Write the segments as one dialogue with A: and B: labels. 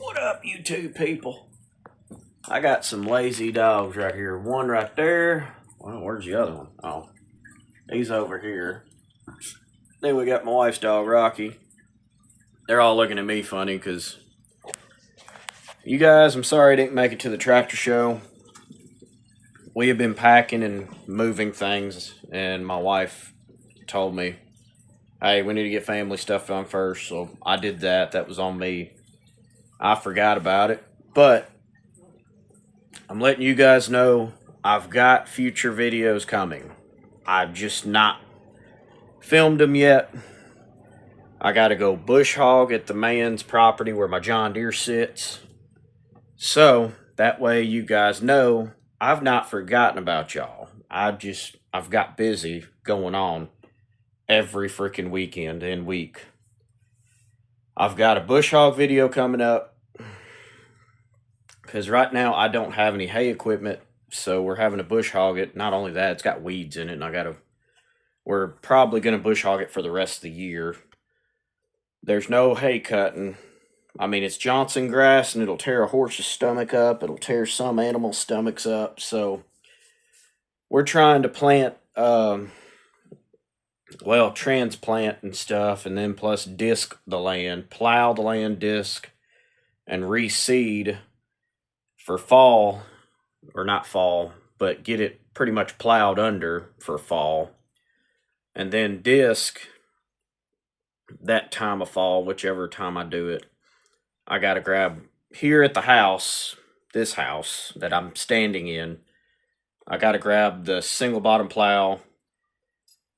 A: What up, you two people? I got some lazy dogs right here. One right there. Well, where's the other one? Oh, he's over here. Then we got my wife's dog, Rocky. They're all looking at me funny because you guys, I'm sorry I didn't make it to the tractor show. We have been packing and moving things, and my wife told me, hey, we need to get family stuff done first. So I did that. That was on me. I forgot about it. But I'm letting you guys know I've got future videos coming. I've just not filmed them yet. I got to go bush hog at the man's property where my John Deere sits. So that way you guys know I've not forgotten about y'all. I've got busy going on every freaking weekend and week. I've got a bush hog video coming up because right now I don't have any hay equipment, so we're having to bush hog it. Not only that, it's got weeds in it, and we're probably going to bush hog it for the rest of the year. There's no hay cutting. I mean, it's Johnson grass, and it'll tear a horse's stomach up. It'll tear some animals' stomachs up. So we're trying to plant, transplant and stuff, and then plus disc the land, plow the land, disc, and reseed for fall, or not fall, but get it pretty much plowed under for fall. And then disc that time of fall, whichever time I do it. I got to grab here at the house, this house that I'm standing in. I got to grab the single bottom plow,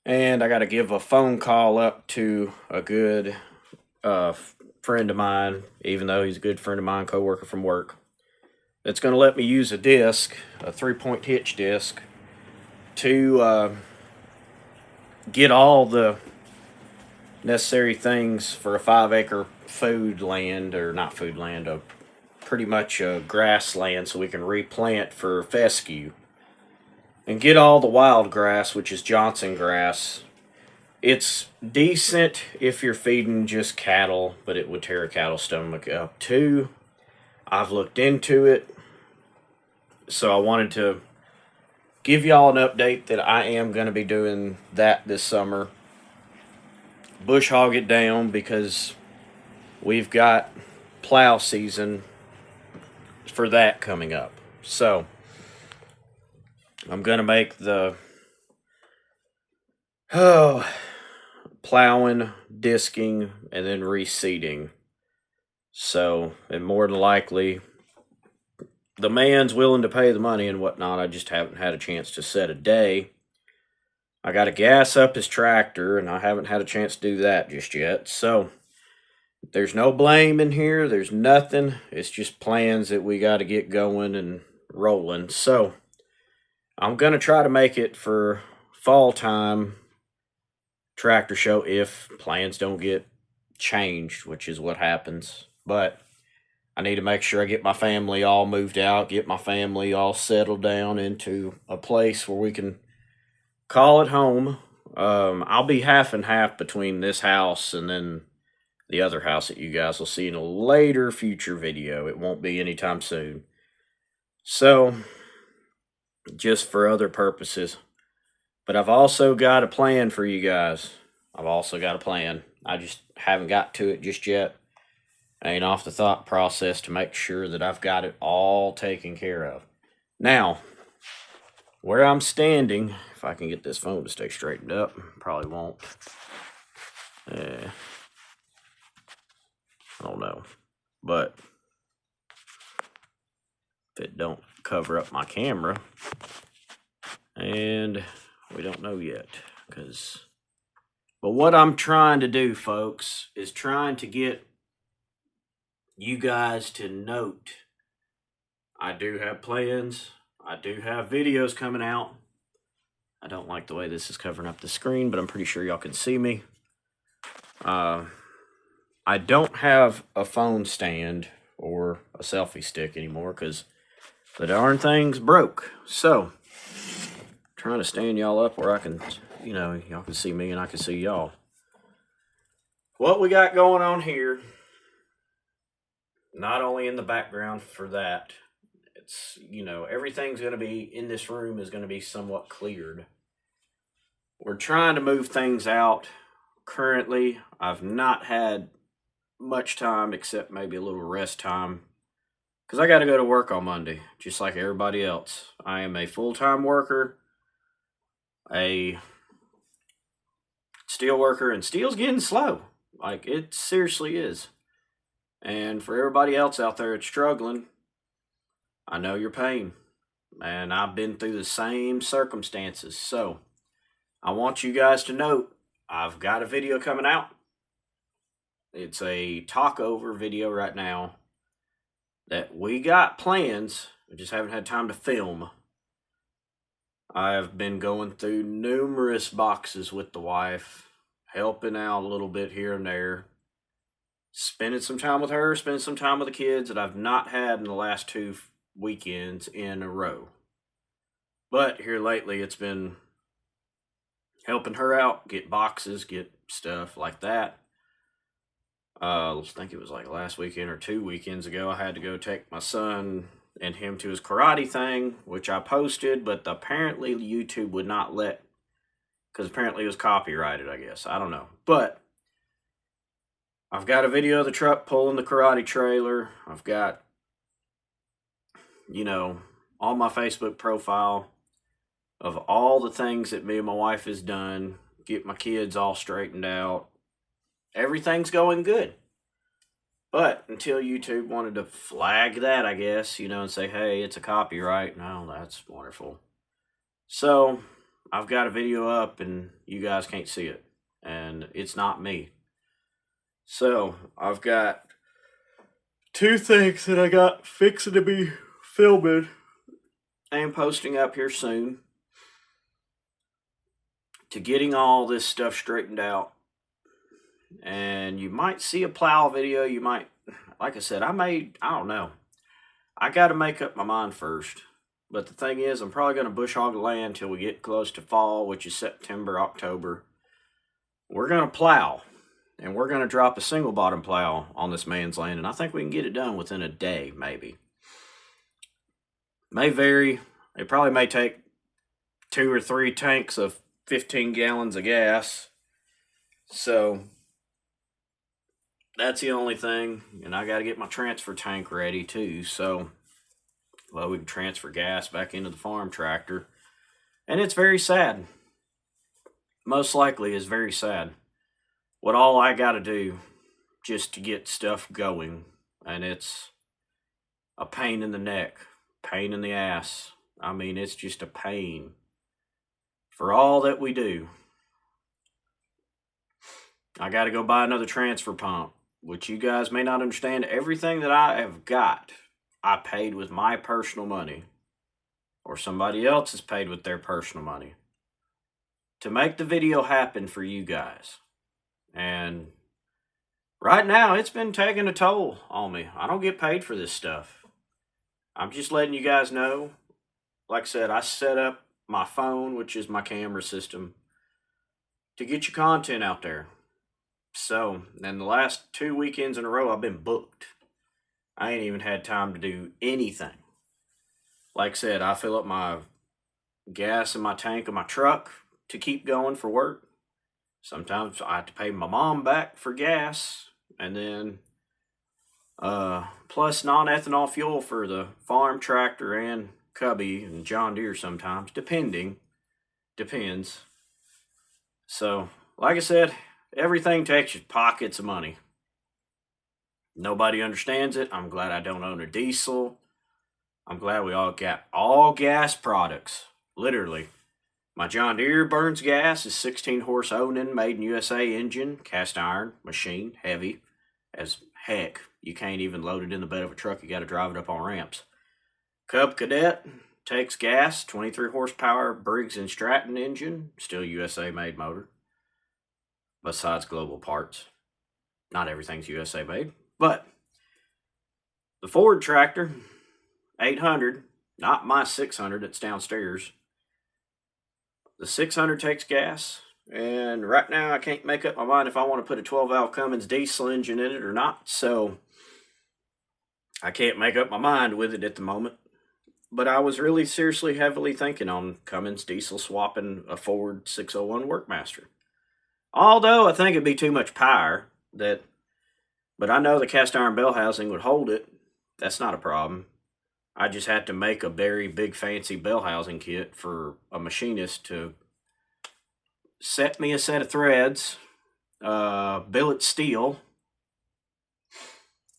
A: and I got to give a phone call up to a good friend of mine, even though he's a good friend of mine, coworker from work, that's going to let me use a disc, a 3-point hitch disc, to get all the necessary things for a 5-acre food land, or not food land, pretty much a grassland, so we can replant for fescue and get all the wild grass, which is Johnson grass. It's decent if you're feeding just cattle, but it would tear a cattle stomach up too. I've looked into it, so I wanted to give y'all an update that I am going to be doing that this summer. Bush hog it down because we've got plow season for that coming up. So I'm going to make the plowing, disking, and then reseeding. So, and more than likely, the man's willing to pay the money and whatnot. I just haven't had a chance to set a day. I got to gas up his tractor, and I haven't had a chance to do that just yet. So there's no blame in here. There's nothing. It's just plans that we got to get going and rolling. So I'm going to try to make it for fall time tractor show if plans don't get changed, which is what happens. But I need to make sure I get my family all moved out, get my family all settled down into a place where we can call it home. I'll be half and half between this house and then the other house that you guys will see in a later future video. It won't be anytime soon. So, just for other purposes. But I've also got a plan for you guys. I've also got a plan. I just haven't got to it just yet. I ain't off the thought process to make sure that I've got it all taken care of. Now, where I'm standing, if I can get this phone to stay straightened up, probably won't. I don't know. But if it don't cover up my camera, and we don't know yet, but what I'm trying to do, folks, is trying to get you guys to note I do have plans. I do have videos coming out. I don't like the way this is covering up the screen, but I'm pretty sure y'all can see me. I don't have a phone stand or a selfie stick anymore because the darn thing's broke. So, trying to stand y'all up where I can, y'all can see me and I can see y'all. What we got going on here not only in the background for that, it's, everything's going to be in this room is going to be somewhat cleared. We're trying to move things out. Currently, I've not had much time except maybe a little rest time because I got to go to work on Monday, just like everybody else. I am a full-time worker, a steel worker, and steel's getting slow. Like, it seriously is. And for everybody else out there that's struggling, I know your pain. And I've been through the same circumstances. So, I want you guys to note, I've got a video coming out. It's a talk over video right now that we got plans. We just haven't had time to film. I've been going through numerous boxes with the wife, helping out a little bit here and there, spending some time with her, spending some time with the kids that I've not had in the last 2 weekends in a row. But here lately, it's been helping her out, get boxes, get stuff like that. I think it was like last weekend or 2 weekends ago, I had to go take my son and him to his karate thing, which I posted, but apparently YouTube would not let, because apparently it was copyrighted, I guess. I don't know. But I've got a video of the truck pulling the karate trailer. I've got, on my Facebook profile of all the things that me and my wife has done, get my kids all straightened out. Everything's going good. But until YouTube wanted to flag that, I guess, and say, hey, it's a copyright. No, that's wonderful. So, I've got a video up and you guys can't see it. And it's not me. So, I've got 2 things that I got fixing to be filming and posting up here soon to getting all this stuff straightened out. And you might see a plow video. You might, like I said, I don't know. I got to make up my mind first. But the thing is, I'm probably going to bush hog the land till we get close to fall, which is September, October. We're going to plow. And we're going to drop a single bottom plow on this man's land. And I think we can get it done within a day, maybe. May vary. It probably may take 2 or 3 tanks of 15 gallons of gas. So that's the only thing. And I got to get my transfer tank ready too. So, well, we can transfer gas back into the farm tractor. And it's very sad. Most likely is very sad. What all I got to do just to get stuff going. And it's a pain in the neck. Pain in the ass. I mean, it's just a pain. For all that we do. I got to go buy another transfer pump. Which you guys may not understand. Everything that I have got, I paid with my personal money. Or somebody else has paid with their personal money. To make the video happen for you guys. And right now, it's been taking a toll on me. I don't get paid for this stuff. I'm just letting you guys know. Like I said, I set up my phone, which is my camera system, to get your content out there. So, then the last 2 weekends in a row, I've been booked. I ain't even had time to do anything. Like I said, I fill up my gas in my tank of my truck to keep going for work. Sometimes I have to pay my mom back for gas. And then, plus non-ethanol fuel for the farm tractor and Cubby and John Deere sometimes, depends. So, like I said, everything takes you pockets of money. Nobody understands it. I'm glad I don't own a diesel. I'm glad we all got all gas products. Literally. My John Deere burns gas, is 16 horse Onan, made in USA engine, cast iron, machine, heavy as heck. You can't even load it in the bed of a truck. You got to drive it up on ramps. Cub Cadet takes gas, 23 horsepower Briggs & Stratton engine, still USA made motor. Besides global parts. Not everything's USA made. But the Ford tractor, 800, not my 600 that's downstairs. The 600 takes gas, and right now I can't make up my mind if I want to put a 12-valve Cummins diesel engine in it or not. So I can't make up my mind with it at the moment. But I was really seriously heavily thinking on Cummins diesel swapping a Ford 601 Workmaster. Although I think it'd be too much power, but I know the cast iron bell housing would hold it. That's not a problem. I just had to make a very big fancy bell housing kit for a machinist to set me a set of threads, billet steel,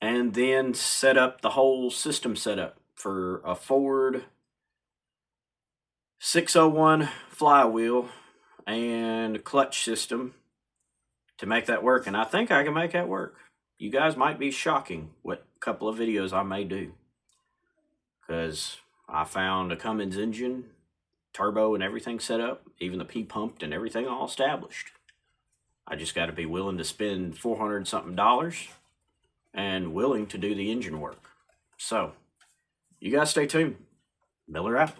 A: and then set up the whole system setup for a Ford 601 flywheel and clutch system to make that work. And I think I can make that work. You guys might be shocking what couple of videos I may do, because I found a Cummins engine, turbo and everything set up, even the P-pumped and everything all established. I just got to be willing to spend $400 something and willing to do the engine work. So, you guys stay tuned. Miller out.